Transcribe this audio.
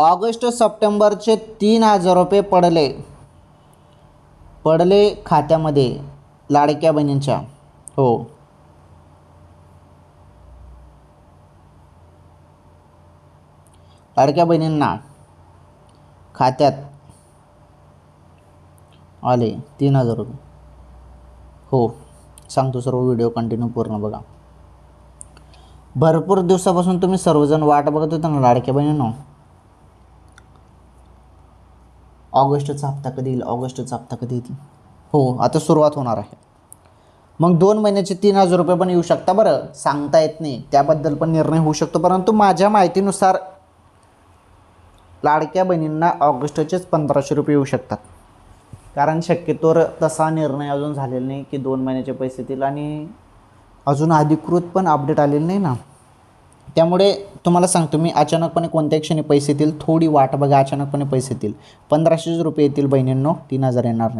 August सप्टेंबरचे 3,000 रुपये पडले खात्यामध्ये लाडक्या बहिणींच्या. हो, लाडक्या बहिणींना खात्यात आले 3,000 रुपये. हो, सांगतो सर्व व्हिडिओ कंटिन्यू पूर्ण बघा. भरपूर दिवसापासून तुम्ही सर्वजण वाट बघत होता ना लाडक्या बहिणींनो, ऑगस्टचा हप्ता कधी येईल, ऑगस्टचा हप्ता कधी येईल. हो, आता सुरुवात होणार आहे. मग 2 महिन्याचे 3,000 रुपये पण येऊ शकता. बरं, सांगता येत नाही, त्याबद्दल पण निर्णय होऊ शकतो. परंतु माझ्या माहितीनुसार लाडक्या बहिणींना ऑगस्टचेच 1,500 रुपये येऊ शकतात. कारण शक्यतोवर तसा निर्णय अजून झालेला नाही की 2 महिन्याचे पैसे येतील, आणि अजून अधिकृत पण अपडेट आलेलं नाही ना. त्यामुळे तुम्हाला सांगतो मी, अचानकपणे कोणत्या क्षणी पैसे येतील, थोडी वाट बघा, अचानकपणे पैसे येतील. 1,500 रुपये येतील बहिणींनो, 3,000 येणार नाही.